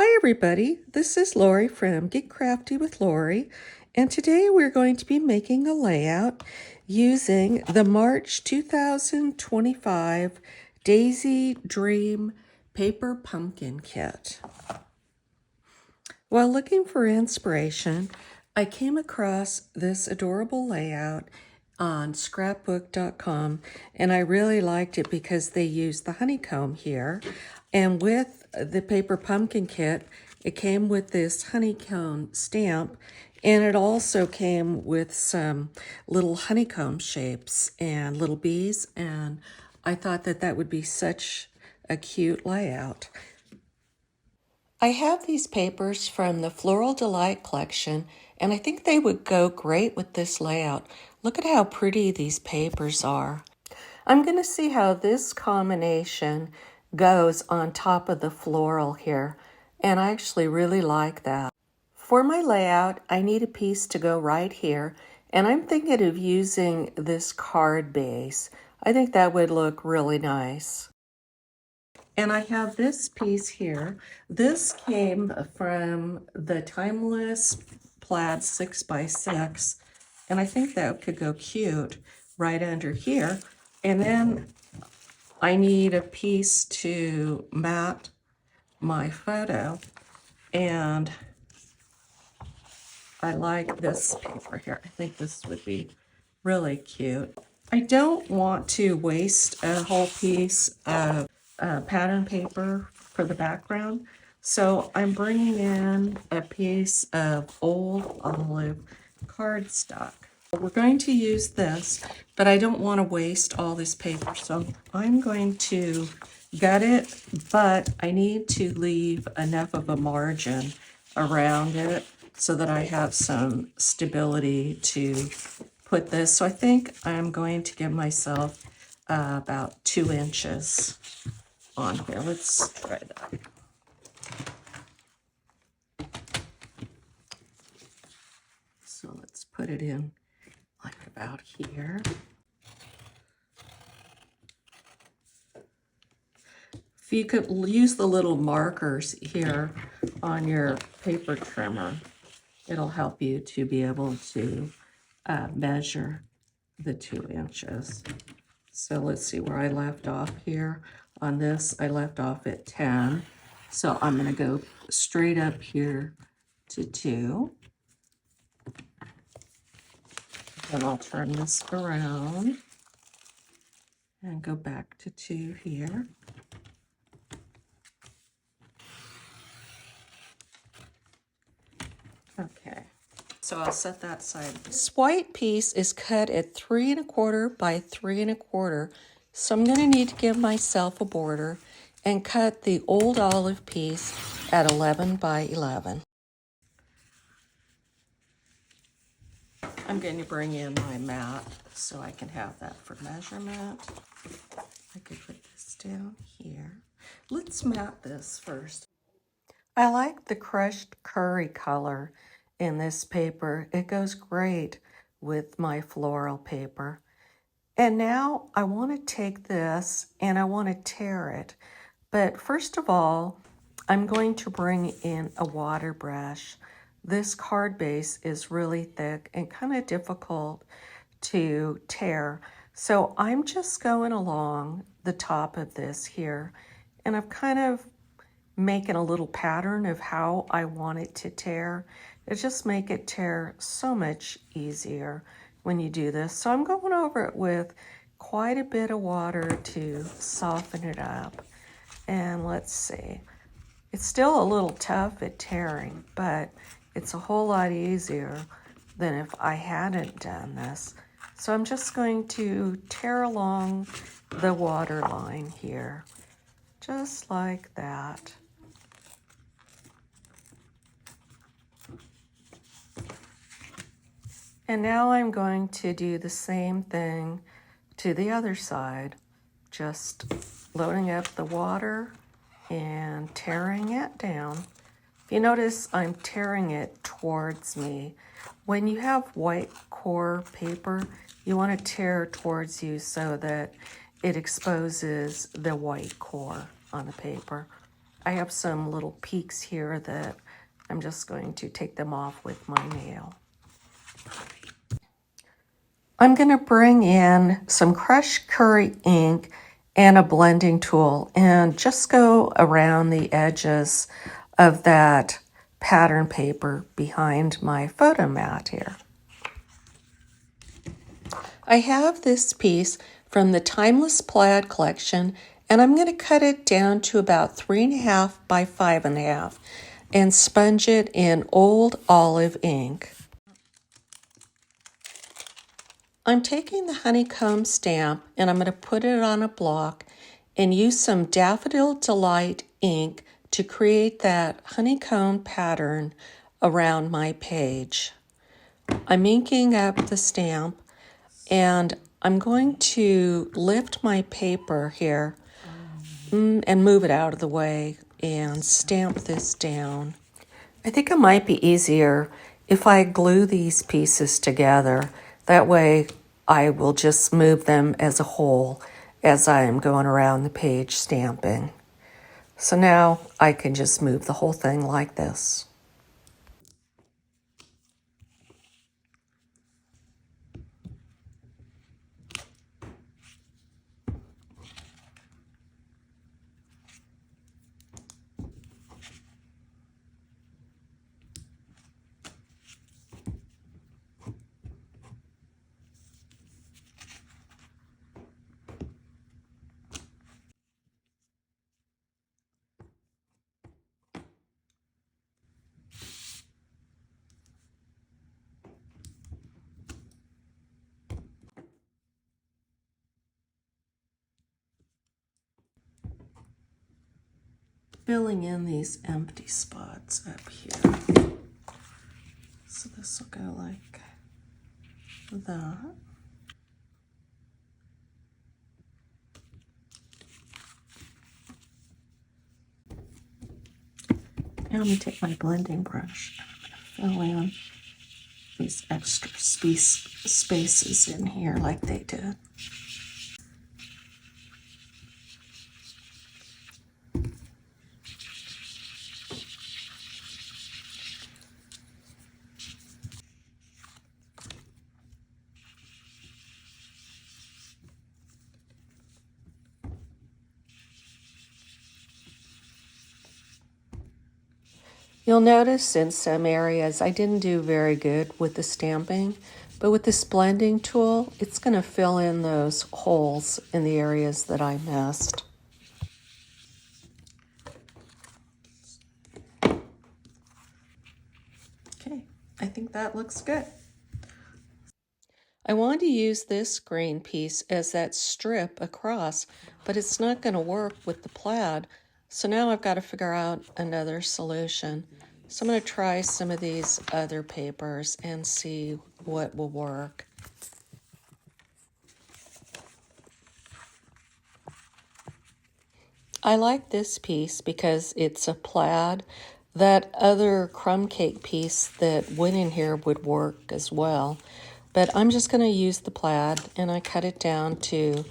Hi everybody, this is Lori from Get Crafty with Lori, and today we're going to be making a layout using the March 2025 Daisy Dream Paper Pumpkin Kit. While looking for inspiration, I came across this adorable layout on scrapbook.com, and I really liked it because they used the honeycomb here. And with the paper pumpkin kit, it came with this honeycomb stamp, and it also came with some little honeycomb shapes and little bees, and I thought that that would be such a cute layout. I have these papers from the Floral Delight collection, and I think they would go great with this layout. Look at how pretty these papers are. I'm going to see how this combination goes on top of the floral here, and I actually really like that. For my layout, I need a piece to go right here, and I'm thinking of using this card base. I think that would look really nice. And I have this piece here. This came from the Timeless Plaid 6x6, and I think that could go cute right under here. And then I need a piece to mat my photo, and I like this paper here. I think this would be really cute. I don't want to waste a whole piece of pattern paper for the background, so I'm bringing in a piece of old olive cardstock. We're going to use this, but I don't want to waste all this paper, so I'm going to gut it, but I need to leave enough of a margin around it so that I have some stability to put this. So I think I'm going to give myself about 2 inches on here. Let's try that. So let's put it in like about here. If you could use the little markers here on your paper trimmer, it'll help you to be able to measure the 2 inches. So let's see where I left off here. On this, I left off at 10. So I'm going to go straight up here to 2. Then I'll turn this around and go back to 2 here. Okay, so I'll set that aside. This white piece is cut at 3 1/4 by 3 1/4. So I'm going to need to give myself a border and cut the old olive piece at 11 by 11. I'm going to bring in my mat so I can have that for measurement. I could put this down here. Let's mat this first. I like the crushed curry color in this paper. It goes great with my floral paper. And now I want to take this and I want to tear it. But first of all, I'm going to bring in a water brush. This card base is really thick and kind of difficult to tear. So I'm just going along the top of this here, and I'm kind of making a little pattern of how I want it to tear. It just make it tear so much easier when you do this. So I'm going over it with quite a bit of water to soften it up. And let's see. It's still a little tough at tearing, but it's a whole lot easier than if I hadn't done this. So I'm just going to tear along the water line here, just like that. And now I'm going to do the same thing to the other side, just loading up the water and tearing it down. You notice I'm tearing it towards me. When you have white core paper, you want to tear towards you so that it exposes the white core on the paper. I have some little peaks here that I'm just going to take them off with my nail. I'm going to bring in some crushed curry ink and a blending tool and just go around the edges of that pattern paper behind my photo mat here. I have this piece from the Timeless Plaid collection, and I'm going to cut it down to about 3.5 by 5.5 and sponge it in Old Olive ink. I'm taking the honeycomb stamp and I'm going to put it on a block and use some Daffodil Delight ink to create that honeycomb pattern around my page. I'm inking up the stamp and I'm going to lift my paper here and move it out of the way and stamp this down. I think it might be easier if I glue these pieces together. That way I will just move them as a whole as I am going around the page stamping. So now I can just move the whole thing like this. Filling in these empty spots up here. So this will go like that. Now I'm going to take my blending brush and I'm going to fill in these extra spaces in here like they did. You'll notice in some areas I didn't do very good with the stamping, but with this blending tool, it's going to fill in those holes in the areas that I missed. Okay, I think that looks good. I wanted to use this green piece as that strip across, but it's not going to work with the plaid. So now I've got to figure out another solution. So I'm going to try some of these other papers and see what will work. I like this piece because it's a plaid. That other crumb cake piece that went in here would work as well. But I'm just going to use the plaid and I cut it down to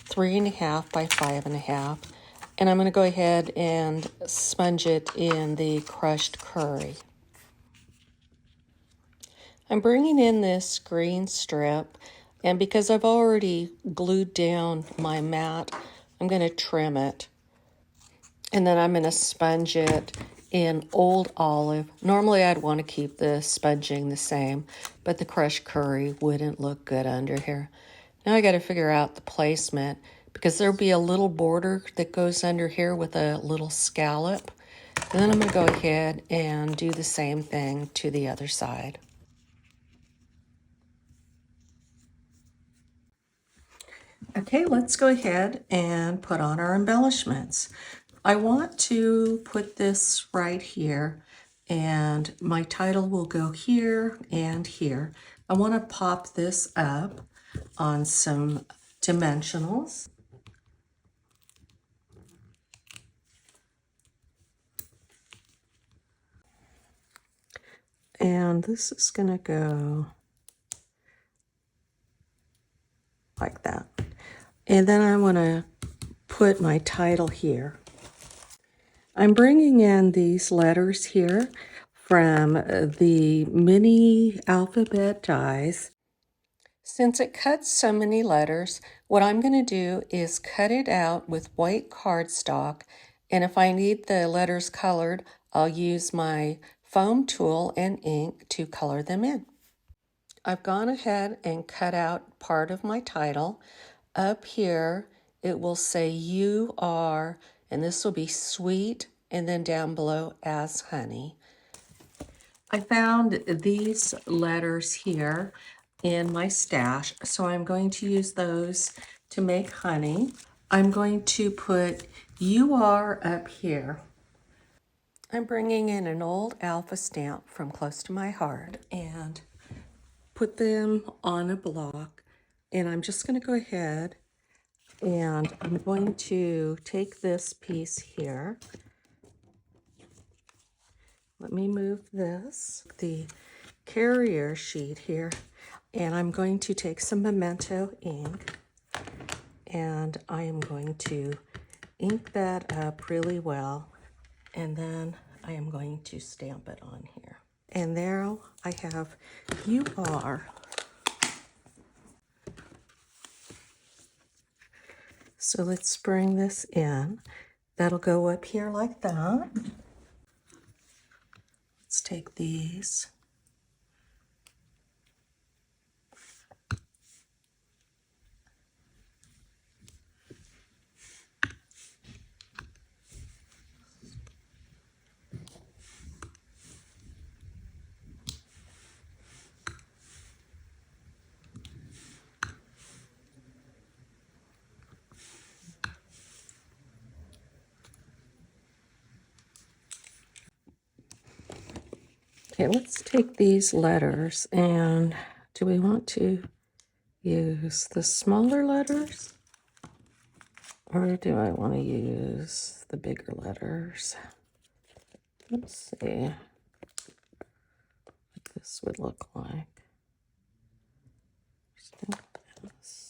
3.5 by 5.5. And I'm going to go ahead and sponge it in the crushed curry. I'm bringing in this green strip, and because I've already glued down my mat, I'm going to trim it. And then I'm going to sponge it in Old Olive. Normally I'd want to keep the sponging the same, but the crushed curry wouldn't look good under here. Now I got to figure out the placement because there'll be a little border that goes under here with a little scallop. And then I'm going to go ahead and do the same thing to the other side. Okay, let's go ahead and put on our embellishments. I want to put this right here, and my title will go here and here. I want to pop this up on some dimensionals. And this is going to go like that. And then I want to put my title here. I'm bringing in these letters here from the mini alphabet dies. Since it cuts so many letters, what I'm going to do is cut it out with white cardstock, and if I need the letters colored, I'll use my foam tool and ink to color them in. I've gone ahead and cut out part of my title. Up here, it will say "You are," and this will be sweet, and then down below as honey. I found these letters here in my stash, so I'm going to use those to make honey. I'm going to put "You are" up here. I'm bringing in an old alpha stamp from close to my heart and put them on a block, and I'm just going to go ahead and I'm going to take this piece here. Let me move this, the carrier sheet here, and I'm going to take some Memento ink and I am going to ink that up really well, and then I am going to stamp it on here. And there I have "You are." So let's bring this in. That'll go up here like that. Let's take these. Okay, let's take these letters, and do we want to use the smaller letters, or do I want to use the bigger letters? Let's see what this would look like. This.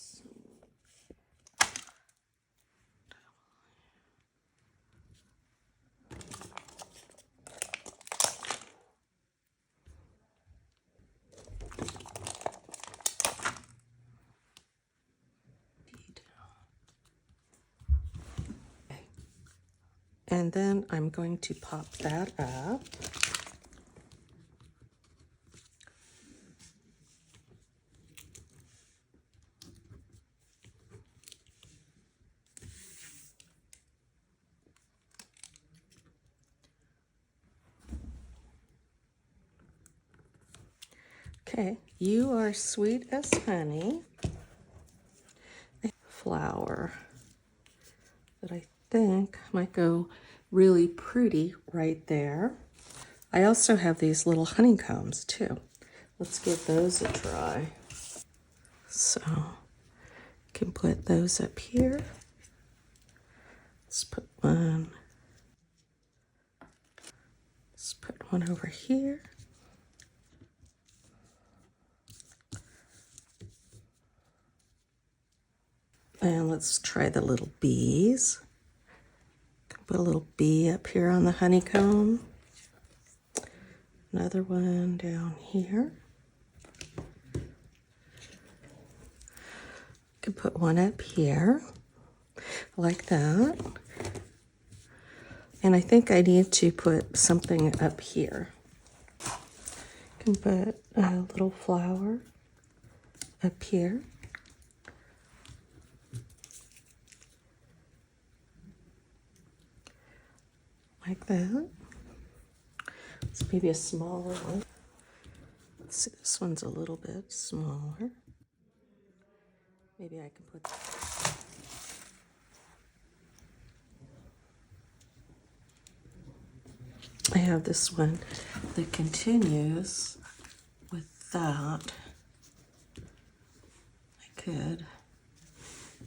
And then I'm going to pop that up. Okay, "You are sweet as honey." Flower that I think might go really pretty right there. I also have these little honeycombs too. Let's give those a try. So you can put those up here. Let's put one. Let's put one over here. And let's try the little bees. Put a little bee up here on the honeycomb. Another one down here. Could put one up here, like that. And I think I need to put something up here. Can put a little flower up here. Like that. It's maybe a smaller one. Let's see, this one's a little bit smaller. Maybe I can put I have this one that continues with that. I could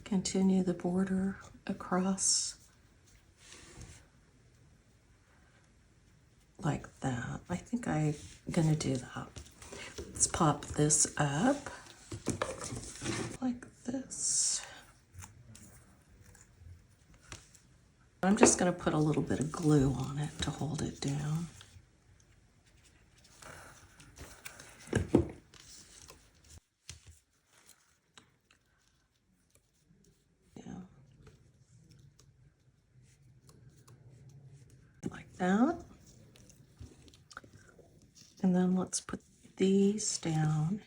continue the border across like that. I think I'm gonna do that. Let's pop this up like this. I'm just going to put a little bit of glue on it to hold it down. Yeah. Like that. And then let's put these down.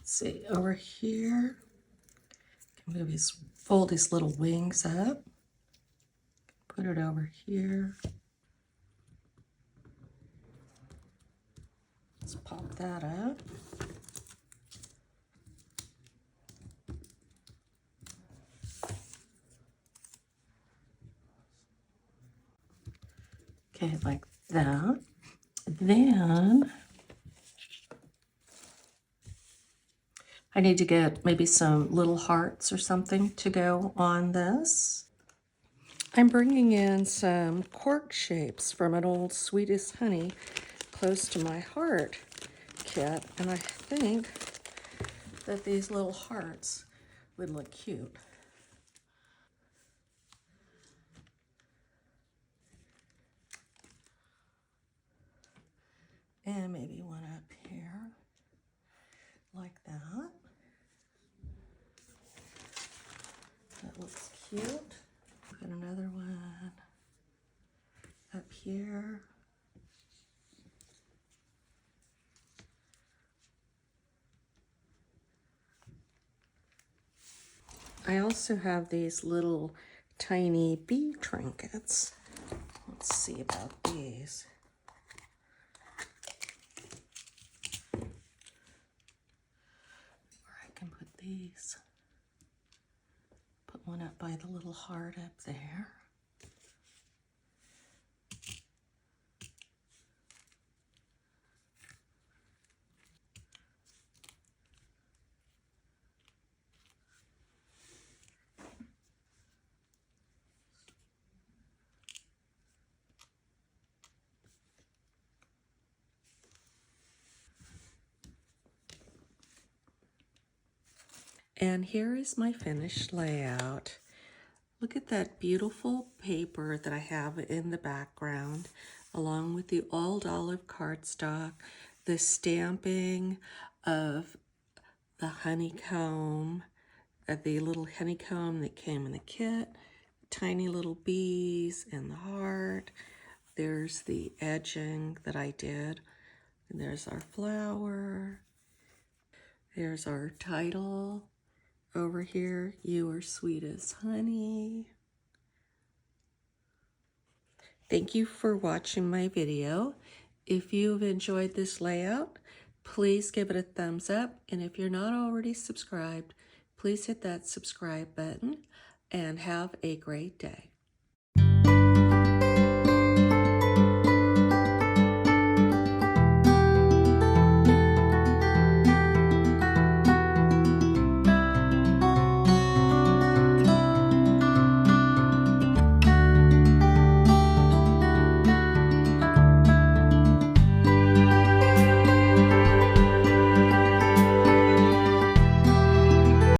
See, over here, maybe fold these little wings up, put it over here. Let's pop that up. Okay, like that. Then I need to get maybe some little hearts or something to go on this. I'm bringing in some cork shapes from an old Sweetest Honey Close to My Heart kit, and I think that these little hearts would look cute. And maybe one up here, like that. That looks cute. Put another one up here. I also have these little tiny bee trinkets. Let's see about these. Or I can put these. Put one up by the little heart up there. And here is my finished layout. Look at that beautiful paper that I have in the background, along with the old olive cardstock, the stamping of the honeycomb, the little honeycomb that came in the kit, tiny little bees and the heart. There's the edging that I did, and there's our flower. There's our title. Over here, You Are Sweet as Honey. Thank you for watching my video. If you've enjoyed this layout, please give it a thumbs up. And if you're not already subscribed, please hit that subscribe button and have a great day.